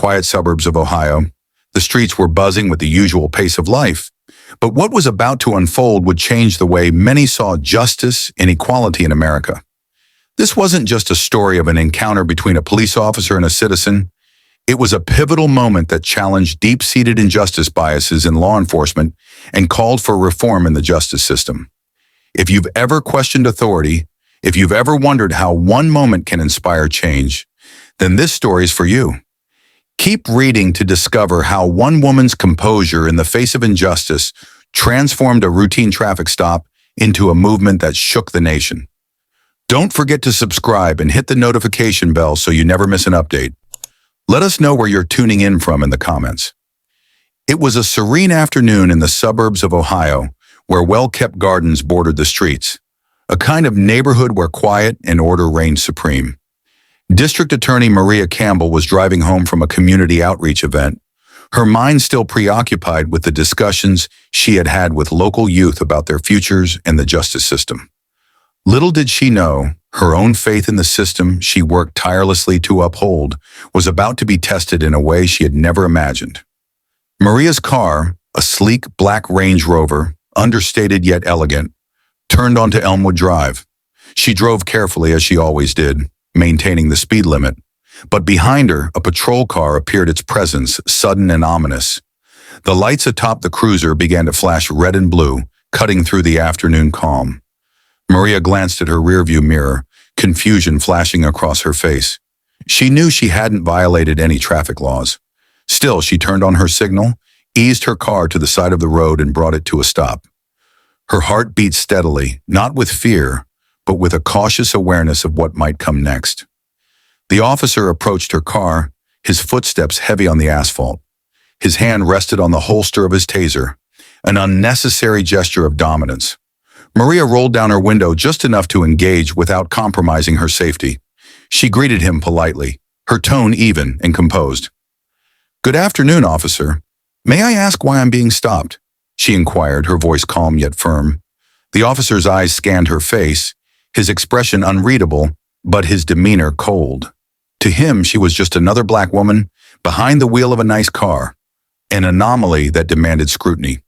quiet suburbs of Ohio. The streets were buzzing with the usual pace of life. But what was about to unfold would change the way many saw justice and equality in America. This wasn't just a story of an encounter between a police officer and a citizen. It was a pivotal moment that challenged deep-seated injustice biases in law enforcement and called for reform in the justice system. If you've ever questioned authority, if you've ever wondered how one moment can inspire change, then this story is for you. Keep reading to discover how one woman's composure in the face of injustice transformed a routine traffic stop into a movement that shook the nation. Don't forget to subscribe and hit the notification bell so you never miss an update. Let us know where you're tuning in from in the comments. It was a serene afternoon in the suburbs of Ohio, where well-kept gardens bordered the streets, a kind of neighborhood where quiet and order reigned supreme. District Attorney Maria Campbell was driving home from a community outreach event, her mind still preoccupied with the discussions she had had with local youth about their futures and the justice system. Little did she know, her own faith in the system she worked tirelessly to uphold was about to be tested in a way she had never imagined. Maria's car, a sleek black Range Rover, understated yet elegant, turned onto Elmwood Drive. She drove carefully as she always did, maintaining the speed limit. But behind her, a patrol car appeared, its presence sudden and ominous. The lights atop the cruiser began to flash red and blue, cutting through the afternoon calm. Maria glanced at her rearview mirror, confusion flashing across her face. She knew she hadn't violated any traffic laws. Still, she turned on her signal, eased her car to the side of the road and brought it to a stop. Her heart beat steadily, not with fear, but with a cautious awareness of what might come next. The officer approached her car, his footsteps heavy on the asphalt. His hand rested on the holster of his taser, an unnecessary gesture of dominance. Maria rolled down her window just enough to engage without compromising her safety. She greeted him politely, her tone even and composed. "Good afternoon, officer. May I ask why I'm being stopped?" she inquired, her voice calm yet firm. The officer's eyes scanned her face, his expression unreadable, but his demeanor cold. To him, she was just another black woman behind the wheel of a nice car, an anomaly that demanded scrutiny.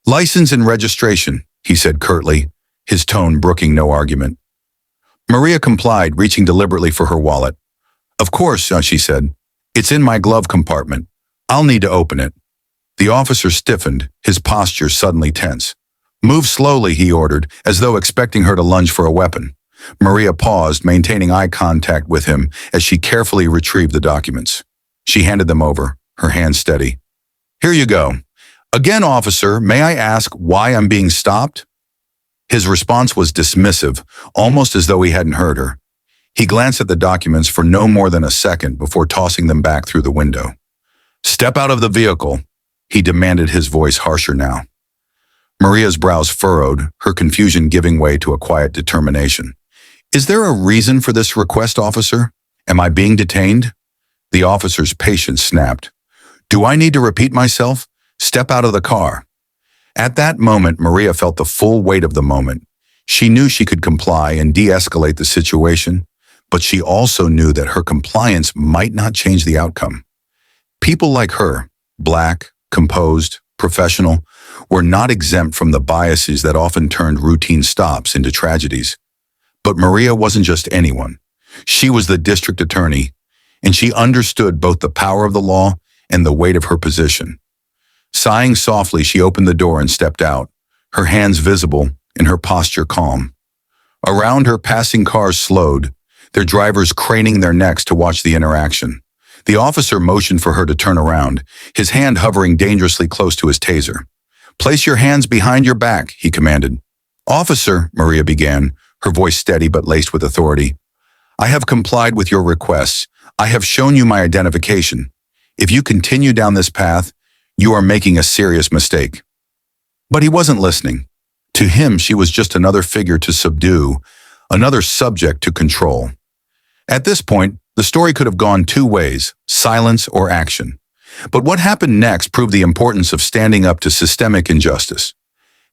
"License and registration," he said curtly, his tone brooking no argument. Maria complied, reaching deliberately for her wallet. "Of course," she said. "It's in my glove compartment. I'll need to open it." The officer stiffened, his posture suddenly tense. "Move slowly," he ordered, as though expecting her to lunge for a weapon. Maria paused, maintaining eye contact with him as she carefully retrieved the documents. She handed them over, her hands steady. "Here you go. Again, officer, may I ask why I'm being stopped?" His response was dismissive, almost as though he hadn't heard her. He glanced at the documents for no more than a second before tossing them back through the window. "Step out of the vehicle," he demanded, his voice harsher now. Maria's brows furrowed, her confusion giving way to a quiet determination. "Is there a reason for this request, officer? Am I being detained?" The officer's patience snapped. "Do I need to repeat myself? Step out of the car." At that moment, Maria felt the full weight of the moment. She knew she could comply and de-escalate the situation, but she also knew that her compliance might not change the outcome. People like her, black, composed, professional, were not exempt from the biases that often turned routine stops into tragedies. But Maria wasn't just anyone. She was the district attorney, and she understood both the power of the law and the weight of her position. Sighing softly, she opened the door and stepped out, her hands visible and her posture calm. Around her, passing cars slowed, their drivers craning their necks to watch the interaction. The officer motioned for her to turn around, his hand hovering dangerously close to his taser. "Place your hands behind your back," he commanded. "Officer," Maria began, her voice steady but laced with authority. "I have complied with your requests. I have shown you my identification. If you continue down this path, you are making a serious mistake." But he wasn't listening. To him, she was just another figure to subdue, another subject to control. At this point, the story could have gone two ways, silence or action. But what happened next proved the importance of standing up to systemic injustice.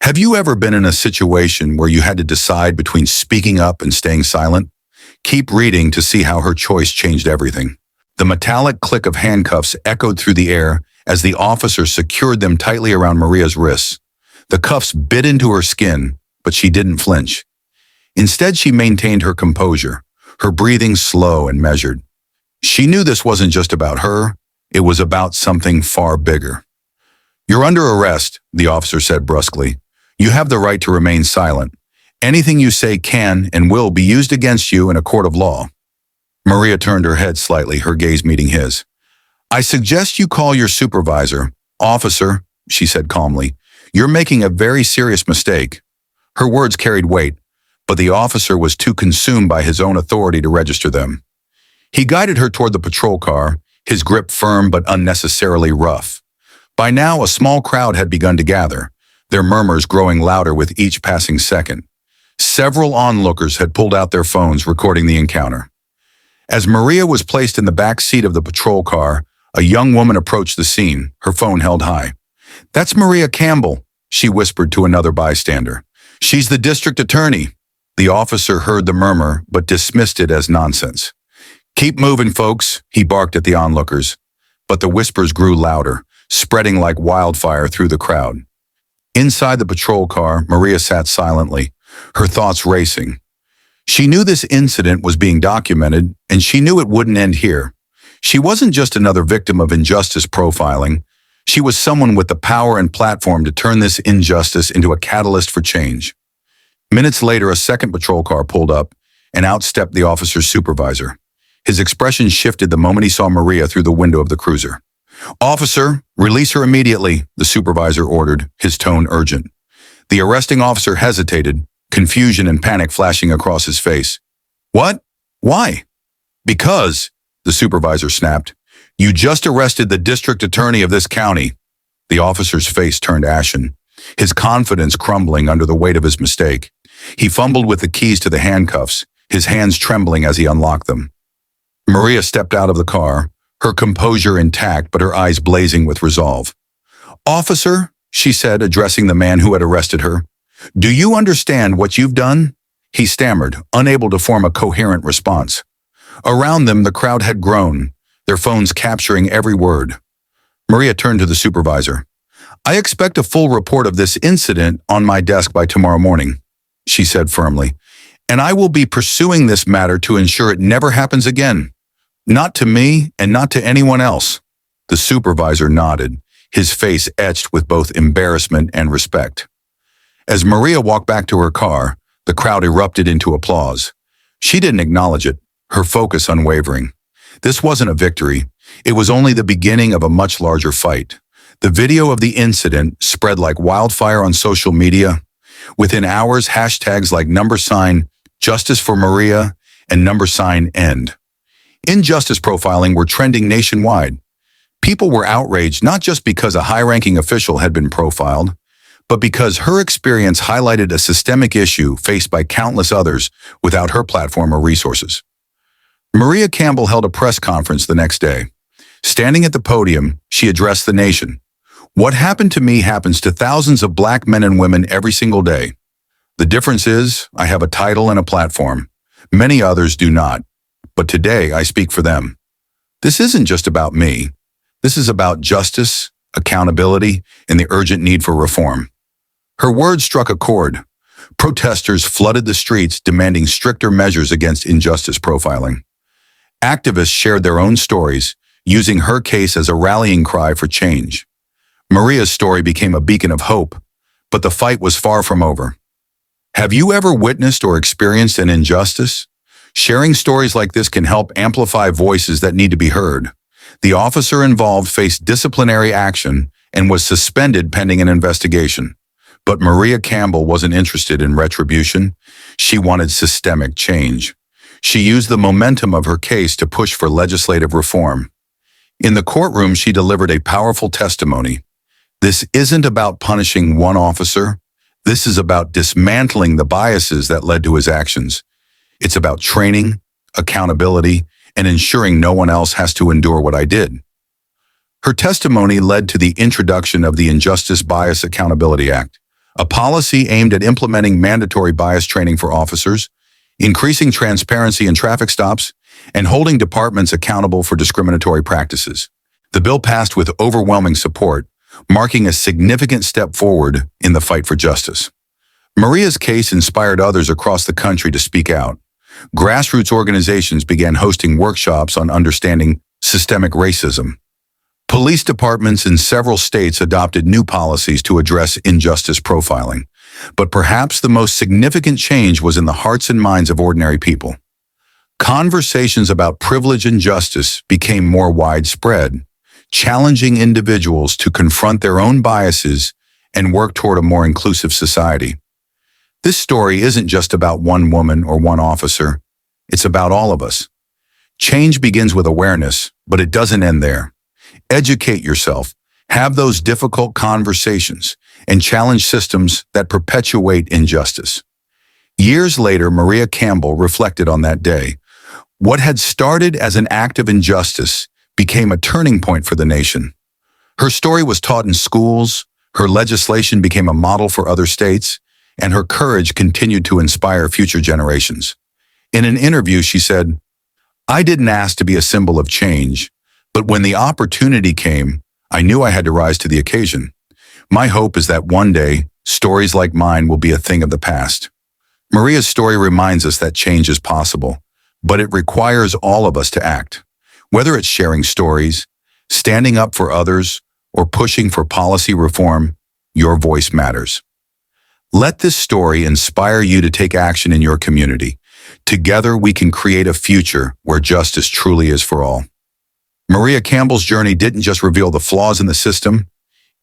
Have you ever been in a situation where you had to decide between speaking up and staying silent? Keep reading to see how her choice changed everything. The metallic click of handcuffs echoed through the air as the officer secured them tightly around Maria's wrists. The cuffs bit into her skin, but she didn't flinch. Instead, she maintained her composure, her breathing slow and measured. She knew this wasn't just about her, it was about something far bigger. "You're under arrest," the officer said brusquely. "You have the right to remain silent. Anything you say can and will be used against you in a court of law." Maria turned her head slightly, her gaze meeting his. "I suggest you call your supervisor." "Officer," she said calmly, "you're making a very serious mistake." Her words carried weight, but the officer was too consumed by his own authority to register them. He guided her toward the patrol car, his grip firm but unnecessarily rough. By now, a small crowd had begun to gather, their murmurs growing louder with each passing second. Several onlookers had pulled out their phones, recording the encounter. As Maria was placed in the back seat of the patrol car, a young woman approached the scene, her phone held high. "That's Maria Campbell," she whispered to another bystander. "She's the district attorney." The officer heard the murmur, but dismissed it as nonsense. "Keep moving, folks," he barked at the onlookers. But the whispers grew louder, spreading like wildfire through the crowd. Inside the patrol car, Maria sat silently, her thoughts racing. She knew this incident was being documented, and she knew it wouldn't end here. She wasn't just another victim of injustice profiling. She was someone with the power and platform to turn this injustice into a catalyst for change. Minutes later, a second patrol car pulled up, and out stepped the officer's supervisor. His expression shifted the moment he saw Maria through the window of the cruiser. "Officer, release her immediately," the supervisor ordered, his tone urgent. The arresting officer hesitated, confusion and panic flashing across his face. "What? Why?" "Because," the supervisor snapped, "you just arrested the district attorney of this county." The officer's face turned ashen, his confidence crumbling under the weight of his mistake. He fumbled with the keys to the handcuffs, his hands trembling as he unlocked them. Maria stepped out of the car, her composure intact but her eyes blazing with resolve. "Officer," she said, addressing the man who had arrested her, "do you understand what you've done?" He stammered, unable to form a coherent response. Around them, the crowd had grown, their phones capturing every word. Maria turned to the supervisor. "I expect a full report of this incident on my desk by tomorrow morning," she said firmly, "and I will be pursuing this matter to ensure it never happens again. Not to me and not to anyone else." The supervisor nodded, his face etched with both embarrassment and respect. As Maria walked back to her car, the crowd erupted into applause. She didn't acknowledge it, her focus unwavering. This wasn't a victory. It was only the beginning of a much larger fight. The video of the incident spread like wildfire on social media. Within hours, hashtags like #Justice for Maria and #End. Injustice profiling were trending nationwide. People were outraged not just because a high-ranking official had been profiled, but because her experience highlighted a systemic issue faced by countless others without her platform or resources. Maria Campbell held a press conference the next day. Standing at the podium, she addressed the nation. "What happened to me happens to thousands of Black men and women every single day. The difference is, I have a title and a platform. Many others do not. But today, I speak for them. This isn't just about me. This is about justice, accountability, and the urgent need for reform." Her words struck a chord. Protesters flooded the streets demanding stricter measures against injustice profiling. Activists shared their own stories, using her case as a rallying cry for change. Maria's story became a beacon of hope, but the fight was far from over. Have you ever witnessed or experienced an injustice? Sharing stories like this can help amplify voices that need to be heard. The officer involved faced disciplinary action and was suspended pending an investigation. But Maria Campbell wasn't interested in retribution. She wanted systemic change. She used the momentum of her case to push for legislative reform. In the courtroom, she delivered a powerful testimony. This isn't about punishing one officer. This is about dismantling the biases that led to his actions. It's about training, accountability, and ensuring no one else has to endure what I did. Her testimony led to the introduction of the Injustice Bias Accountability Act, a policy aimed at implementing mandatory bias training for officers, increasing transparency in traffic stops, and holding departments accountable for discriminatory practices. The bill passed with overwhelming support, marking a significant step forward in the fight for justice. Maria's case inspired others across the country to speak out. Grassroots organizations began hosting workshops on understanding systemic racism. Police departments in several states adopted new policies to address injustice profiling. But perhaps the most significant change was in the hearts and minds of ordinary people. Conversations about privilege and justice became more widespread, challenging individuals to confront their own biases and work toward a more inclusive society. This story isn't just about one woman or one officer. It's about all of us. Change begins with awareness, but it doesn't end there. Educate yourself, have those difficult conversations, and challenge systems that perpetuate injustice. Years later, Maria Campbell reflected on that day. What had started as an act of injustice became a turning point for the nation. Her story was taught in schools, her legislation became a model for other states, and her courage continued to inspire future generations. In an interview, she said, "I didn't ask to be a symbol of change, but when the opportunity came, I knew I had to rise to the occasion. My hope is that one day, stories like mine will be a thing of the past." Maria's story reminds us that change is possible, but it requires all of us to act. Whether it's sharing stories, standing up for others, or pushing for policy reform, your voice matters. Let this story inspire you to take action in your community. Together, we can create a future where justice truly is for all. Maria Campbell's journey didn't just reveal the flaws in the system,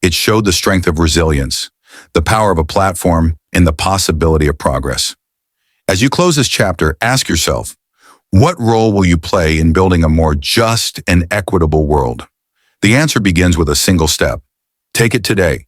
it showed the strength of resilience, the power of a platform, and the possibility of progress. As you close this chapter, ask yourself, what role will you play in building a more just and equitable world? The answer begins with a single step. Take it today.